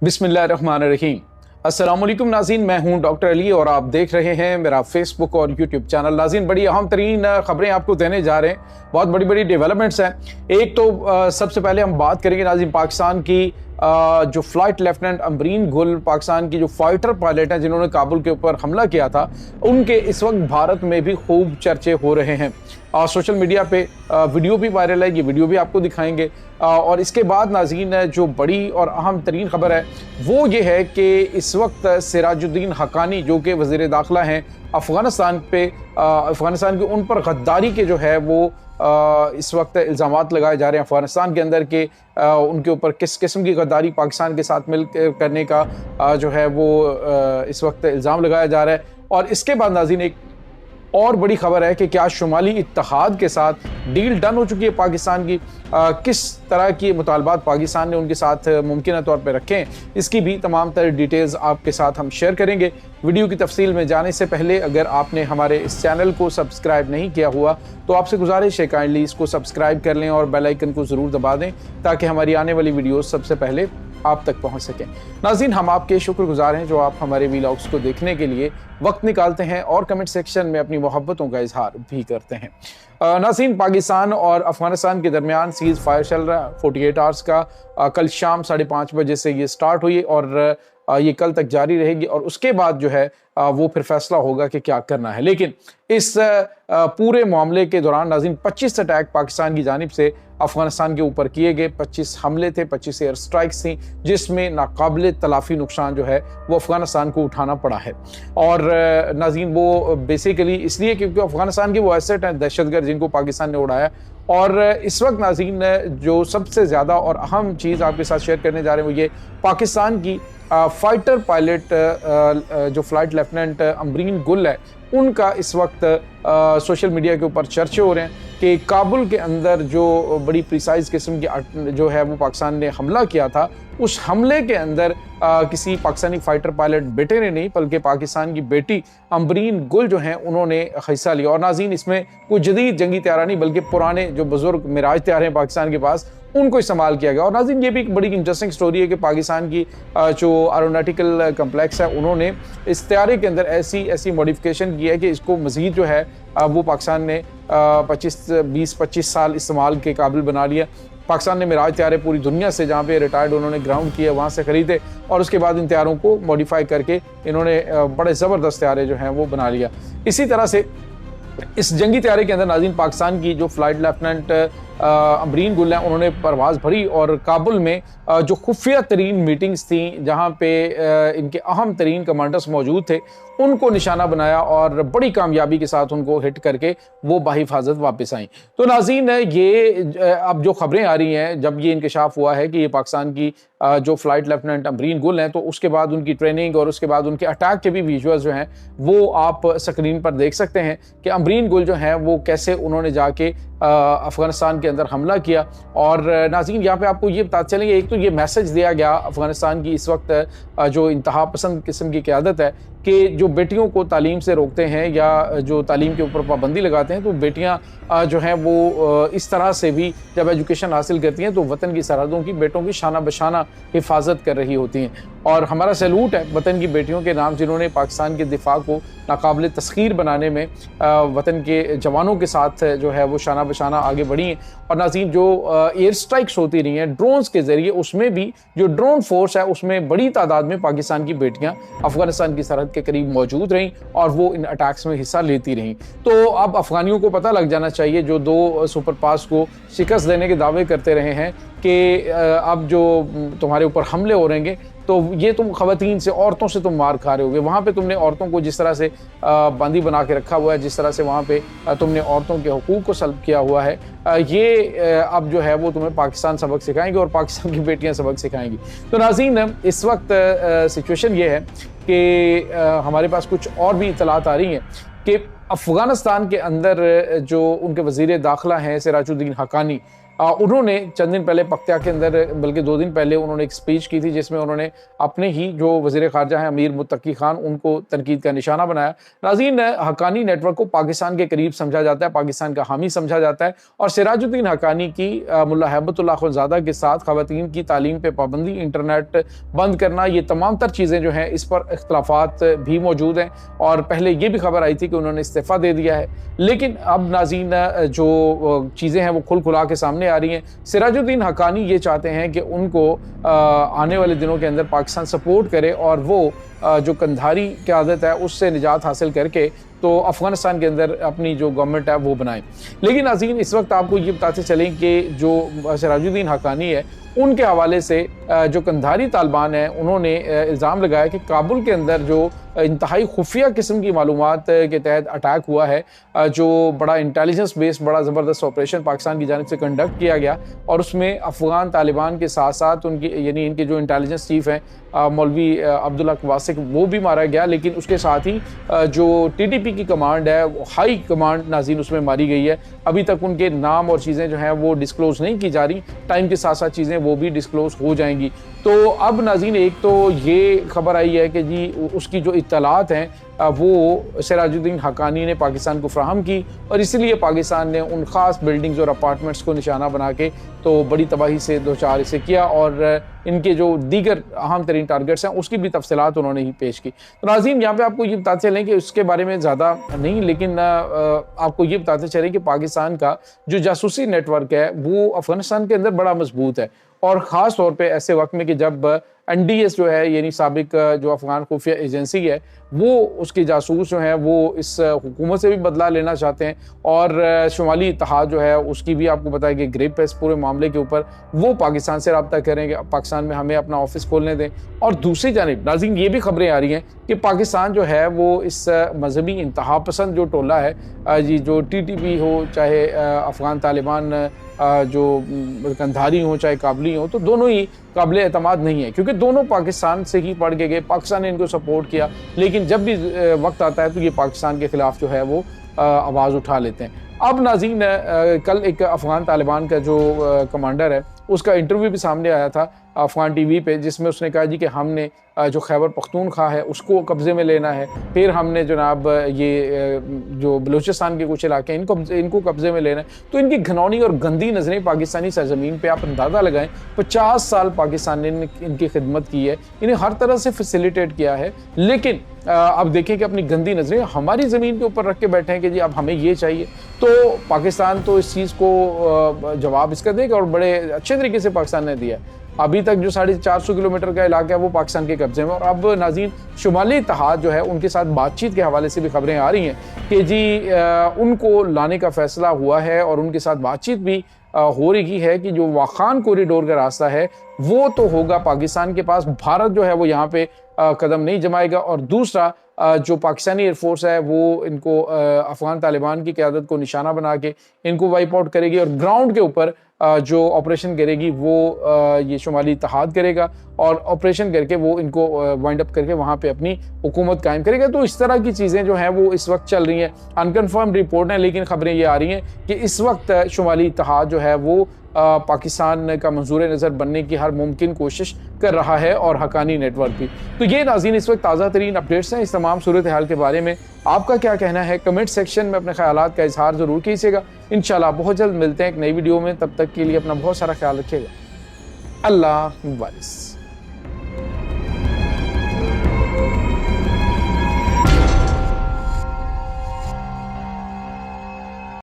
बिस्मिल्लाहिर्रहमानिर्रहीम। अस्सलामुअलैकुम नाज़रीन, मैं हूं डॉक्टर अली और आप देख रहे हैं मेरा फेसबुक और यूट्यूब चैनल। नाज़रीन, बड़ी अहम तरीन खबरें आपको देने जा रहे हैं, बहुत बड़ी बड़ी डेवलपमेंट्स हैं। एक तो सबसे पहले हम बात करेंगे नाज़रीन पाकिस्तान की जो फ्लाइट लेफ्टिनेंट अमरीन गुल, पाकिस्तान की जो फाइटर पायलट हैं जिन्होंने काबुल के ऊपर हमला किया था, उनके इस वक्त भारत में भी खूब चर्चे हो रहे हैं। सोशल मीडिया पे वीडियो भी वायरल है, ये वीडियो भी आपको दिखाएंगे। और इसके बाद नाज़रीन जो बड़ी और अहम तरीन खबर है वो ये है कि इस वक्त सिराजुद्दीन हक्कानी जो कि वज़ीर दाखिला हैं अफ़गानिस्तान के उन पर गद्दारी के जो है वो इस वक्त इल्ज़ामात लगाए जा रहे हैं अफ़गानिस्तान के अंदर के उनके ऊपर किस किस्म की गद्दारी पाकिस्तान के साथ मिल करने का जो है वो इस वक्त इल्ज़ाम लगाया जा रहा है। और इसके बाद नाज़रीन एक और बड़ी खबर है कि क्या शुमाली इत्तेहाद के साथ डील डन हो चुकी है पाकिस्तान की, किस तरह की मुतालबात पाकिस्तान ने उनके साथ मुमकिन तौर पर रखे हैं, इसकी भी तमाम तरह डिटेल्स आपके साथ हम शेयर करेंगे। वीडियो की तफसील में जाने से पहले अगर आपने हमारे इस चैनल को सब्सक्राइब नहीं किया हुआ तो आपसे गुजारिश है काइंडली इसको सब्सक्राइब कर लें और बेल आइकन को ज़रूर दबा दें ताकि हमारी आने वाली वीडियोस सबसे पहले आप तक पहुंच सकें। नाज़रीन, हम आपके शुक्रगुजार हैं जो आप हमारे वीलॉग्स को देखने के लिए वक्त निकालते हैं और कमेंट सेक्शन में अपनी मोहब्बतों का इजहार भी करते हैं। नाज़रीन, पाकिस्तान और अफगानिस्तान के दरमियान सीज़ फायर चल रहा है 48 आवर्स का। कल शाम 5:30 बजे से ये स्टार्ट हुई और ये कल तक जारी रहेगी और उसके बाद जो है वो फिर फैसला होगा कि क्या करना है। लेकिन इस पूरे मामले के दौरान नाज़रीन 25 अटैक पाकिस्तान की जानिब से अफगानिस्तान के ऊपर किए गए, 25 हमले थे, 25 एयर स्ट्राइक्स थी, जिसमें नाकाबिले तलाफी नुकसान जो है वो अफगानिस्तान को उठाना पड़ा है। और नाज़रीन वो बेसिकली इसलिए क्योंकि अफगानिस्तान के वो एसेट हैं दहशतगर्द जिनको पाकिस्तान ने उड़ाया। और इस वक्त नाज़रीन जो सबसे ज़्यादा और अहम चीज़ आपके साथ शेयर करने जा रहे हैं वो ये पाकिस्तान की फाइटर पायलट जो फ्लाइट लेफ्टिनेंट अमरीन गुल है, उनका इस वक्त सोशल मीडिया के ऊपर चर्चे हो रहे हैं कि काबुल के अंदर जो बड़ी प्रिसाइज किस्म की जो है वो पाकिस्तान ने हमला किया था, उस हमले के अंदर किसी पाकिस्तानी फाइटर पायलट बेटे ने नहीं बल्कि पाकिस्तान की बेटी अमरीन गुल जो हैं उन्होंने हिस्सा लिया। और नाज़रीन इसमें कोई जदीद जंगी तैयारा नहीं बल्कि पुराने जो बुजुर्ग मिराज तैयार हैं पाकिस्तान के पास, उनको इस्तेमाल किया गया। और नाज़रीन ये भी एक बड़ी इंटरेस्टिंग स्टोरी है कि पाकिस्तान की जो एरोनॉटिकल कम्प्लेक्स है उन्होंने इस तैयारे के अंदर ऐसी मॉडिफिकेशन की है कि इसको मज़ीद जो है वो पाकिस्तान ने 20-25 साल इस्तेमाल के काबिल बना लिया। पाकिस्तान ने मिराज तैयारे पूरी दुनिया से जहाँ पे रिटायर्ड उन्होंने ग्राउंड किए वहाँ से ख़रीदे और उसके बाद इन तैयारों को मॉडिफाई करके इन्होंने बड़े ज़बरदस्त तैयारे जो हैं वो बना लिया। इसी तरह से इस जंगी तैयारी के अंदर नाज़रीन पाकिस्तान की जो फ्लाइट लेफ्टिनेंट अमरीन गुल हैं उन्होंने परवाज़ भरी और काबुल में जो खुफिया तरीन मीटिंग्स थी जहाँ पे इनके अहम तरीन कमांडर्स मौजूद थे उनको निशाना बनाया और बड़ी कामयाबी के साथ उनको हिट करके वो बाहिफाजत वापस आई। तो नाज़रीन ये अब जो खबरें आ रही हैं, जब ये इंकशाफ हुआ है कि ये पाकिस्तान की जो फ्लाइट लेफ्टिनेंट अमरीन गुल हैं, तो उसके बाद उनकी ट्रेनिंग और उसके बाद उनके अटैक के भी विजुअल्स जो हैं वो आप स्क्रीन पर देख सकते हैं कि अमरीन गुल जो हैं वो कैसे उन्होंने जाके अफगानिस्तान के अंदर हमला किया। और नाज़रीन यहाँ पे आपको ये बताते चलेंगे, एक तो ये मैसेज दिया गया अफगानिस्तान की इस वक्त जो इंतहा पसंद किस्म की क़यादत है कि जो बेटियों को तालीम से रोकते हैं या जो तालीम के ऊपर पाबंदी लगाते हैं, तो बेटियां जो हैं वो इस तरह से भी जब एजुकेशन हासिल करती हैं तो वतन की सरहदों की बेटों की शाना बशाना हिफाजत कर रही होती हैं। और हमारा सैल्यूट है वतन की बेटियों के नाम जिन्होंने पाकिस्तान के दिफा को नाकाबिल तस्खीर बनाने में वतन के जवानों के साथ जो है वो शाना बशाना आगे बढ़ी हैं। और नाज़रीन जो एयर स्ट्राइक्स होती रही हैं ड्रोन्स के ज़रिए, उसमें भी जो ड्रोन फोर्स है उसमें बड़ी तादाद में पाकिस्तान की बेटियां अफगानिस्तान की सरहद के करीब मौजूद रहीं और वो इन अटैक्स में हिस्सा लेती रहीं। तो अब अफगानियों को पता लग जाना चाहिए जो 2 सुपर पास को शिकस्त देने के दावे करते रहे हैं कि अब जो तुम्हारे ऊपर हमले हो रहेंगे तो ये तुम खवातीन से, औरतों से तुम मार खा रहे होगे। वहाँ पे तुमने औरतों को जिस तरह से बंदी बना के रखा हुआ है, जिस तरह से वहाँ पे तुमने औरतों के हुकूक को सल्ब किया हुआ है, ये अब जो है वो तुम्हें पाकिस्तान सबक सिखाएंगे और पाकिस्तान की बेटियाँ सबक सिखाएंगी। तो नाज़रीन इस वक्त सिचुएशन ये है कि हमारे पास कुछ और भी इतलात आ रही हैं कि अफ़गानिस्तान के अंदर जो उनके वज़ीर दाखिला हैं सिराजुद्दीन हक्कानी, उन्होंने चंद दिन पहले पख्तिया के अंदर, बल्कि 2 दिन पहले उन्होंने एक स्पीच की थी जिसमें उन्होंने अपने ही जो वज़ीर ख़ारजा हैं अमीर मुत्तकी खान, उनको तनकीद का निशाना बनाया। नाज़रीन, हक्कानी नेटवर्क को पाकिस्तान के करीब समझा जाता है, पाकिस्तान का हामी समझा जाता है, और सिराजुद्दीन हक्कानी की मुल्ला हैबतुल्लाह खुंज़ादा के साथ ख़वातीन की तालीम पे पाबंदी, इंटरनेट बंद करना, ये तमाम तर चीज़ें जो हैं इस पर इख्तलाफात भी मौजूद हैं। और पहले ये भी खबर आई थी कि उन्होंने इस्तीफ़ा दे दिया है, लेकिन अब नाज़रीन जो चीज़ें हैं वो खुल खुला के सामने आ रही हैं। सिराजुद्दीन हक्कानी ये चाहते हैं कि उनको आने वाले दिनों के अंदर पाकिस्तान सपोर्ट करे और वो जो कंधारी क़यादत है उससे निजात हासिल करके तो अफ़गानिस्तान के अंदर अपनी जो गवर्नमेंट है वो बनाएं। लेकिन नाज़रीन, इस वक्त आपको ये बताते चलें कि जो सिराजुद्दीन हक्कानी है उनके हवाले से जो कंधारी तालिबान है उन्होंने इल्ज़ाम लगाया कि काबुल के अंदर जो इंतहाई खुफिया किस्म की मालूमात के तहत अटैक हुआ है, जो बड़ा इंटेलिजेंस बेस्ड बड़ा ज़बरदस्त ऑपरेशन पाकिस्तान की जानिब से कंडक्ट किया गया, और उसमें अफ़गान तालिबान के साथ साथ उनकी यानी इनके जो इंटेलिजेंस चीफ हैं मौलवी अब्दुल्ला वासिक, वो भी मारा गया। लेकिन उसके साथ ही जो TTP की कमांड है, हाई कमांड नाज़रीन, उसमें मारी गई है। अभी तक उनके नाम और चीज़ें जो हैं वो डिस्क्लोज़ नहीं की जा रही, टाइम के साथ साथ चीज़ें वो भी डिस्क्लोज़ हो जाएंगी। तो अब नाज़रीन एक तो ये खबर आई है कि जी उसकी जो इत्तलात हैं वो सिराजुद्दीन हक्कानी ने पाकिस्तान को फ्राहम की, और इसीलिए पाकिस्तान ने उन ख़ास बिल्डिंग्स और अपार्टमेंट्स को निशाना बना के तो बड़ी तबाही से दो चार इसे किया, और इनके जो दीगर अहम तरीन टारगेट्स हैं उसकी भी तफसीलात उन्होंने ही पेश की। तो नाज़रीन, यहाँ पे आपको ये बताते चलें कि उसके बारे में ज़्यादा नहीं, लेकिन आपको ये बताते चलें कि पाकिस्तान का जो जासूसी नेटवर्क है वो अफ़गानिस्तान के अंदर बड़ा मजबूत है, और ख़ास तौर पे ऐसे वक्त में कि जब NDS जो है यानी साबिक जो अफ़गान खुफिया एजेंसी है वो उसके जासूस जो हैं वो इस हुकूमत से भी बदला लेना चाहते हैं, और शुमाली इत्तेहाद जो है उसकी भी आपको बताया कि ग्रिप है इस पूरे मामले के ऊपर, वो पाकिस्तान से रब्ता करेंगे, पाकिस्तान में हमें अपना ऑफिस खोलने दें। और दूसरी जानिब नाज़रीन ये भी खबरें आ रही हैं कि पाकिस्तान जो है वो इस मजहबी इंतहा पसंद जो टोला है जी, जो TTP हो चाहे अफ़गान तालिबान जो कंधारी हो चाहे काबली हो, तो दोनों ही काबिल एतमाद नहीं है, क्योंकि दोनों पाकिस्तान से ही पढ़ के गए, पाकिस्तान ने इनको सपोर्ट किया, लेकिन जब भी वक्त आता है तो ये पाकिस्तान के ख़िलाफ़ जो है वो आवाज़ उठा लेते हैं। अब नाज़रीन, कल एक अफ़गान तालिबान का जो कमांडर है उसका इंटरव्यू भी सामने आया था अफ़गान TV पे, जिसमें उसने कहा जी कि हमने जो खैबर पख्तूनख्वा है उसको कब्ज़े में लेना है, फिर हमने जनाब ये जो बलूचिस्तान के कुछ इलाके हैं इनको कब्ज़े में लेना है। तो इनकी घनौनी और गंदी नज़रें पाकिस्तानी सरज़मीन पे आप अंदाज़ा लगाएं, 50 साल पाकिस्तान ने इनकी खिदमत की है, इन्हें हर तरह से फैसिलिटेट किया है, लेकिन अब देखें कि अपनी गंदी नज़रें हमारी ज़मीन के ऊपर रख के बैठे हैं कि जी अब हमें ये चाहिए। तो पाकिस्तान तो इस चीज़ को जवाब इसका देगा, और बड़े अच्छे तरीके से पाकिस्तान ने दिया। अभी तक जो 450 किलोमीटर का इलाका है वो पाकिस्तान के कब्जे में, और अब नाज़रीन शुमाली इत्तेहाद जो है उनके साथ बातचीत के हवाले से भी खबरें आ रही हैं कि जी उनको लाने का फैसला हुआ है, और उनके साथ बातचीत भी हो रही है कि जो वाखान कॉरिडोर का रास्ता है वो तो होगा पाकिस्तान के पास, भारत जो है वो यहाँ पे कदम नहीं जमाएगा। और दूसरा जो पाकिस्तानी एयरफोर्स है वो इनको अफ़गान तालिबान की क़यादत को निशाना बना के इनको वाइप आउट करेगी, और ग्राउंड के ऊपर जो ऑपरेशन करेगी वो ये शुमाली इत्तेहाद करेगा, और ऑपरेशन करके वो इनको वाइंड अप करके वहाँ पे अपनी हुकूमत कायम करेगा। तो इस तरह की चीज़ें जो हैं वो इस वक्त चल रही हैं, अनकन्फर्म रिपोर्ट है, लेकिन खबरें ये आ रही हैं कि इस वक्त शुमाली इत्तेहाद जो है वो पाकिस्तान का मंजूर नज़र बनने की हर मुमकिन कोशिश कर रहा है, और हक्कानी नेटवर्क भी। तो ये नाज़रीन इस वक्त ताज़ा तरीन अपडेट्स हैं। इस तमाम सूरत हाल के बारे में आपका क्या कहना है, कमेंट सेक्शन में अपने ख्यालात का इजहार ज़रूर कीजिएगा। इंशाल्लाह बहुत जल्द मिलते हैं एक नई वीडियो में, तब तक के लिए अपना बहुत सारा ख्याल रखिएगा। अल्लाह वारिस।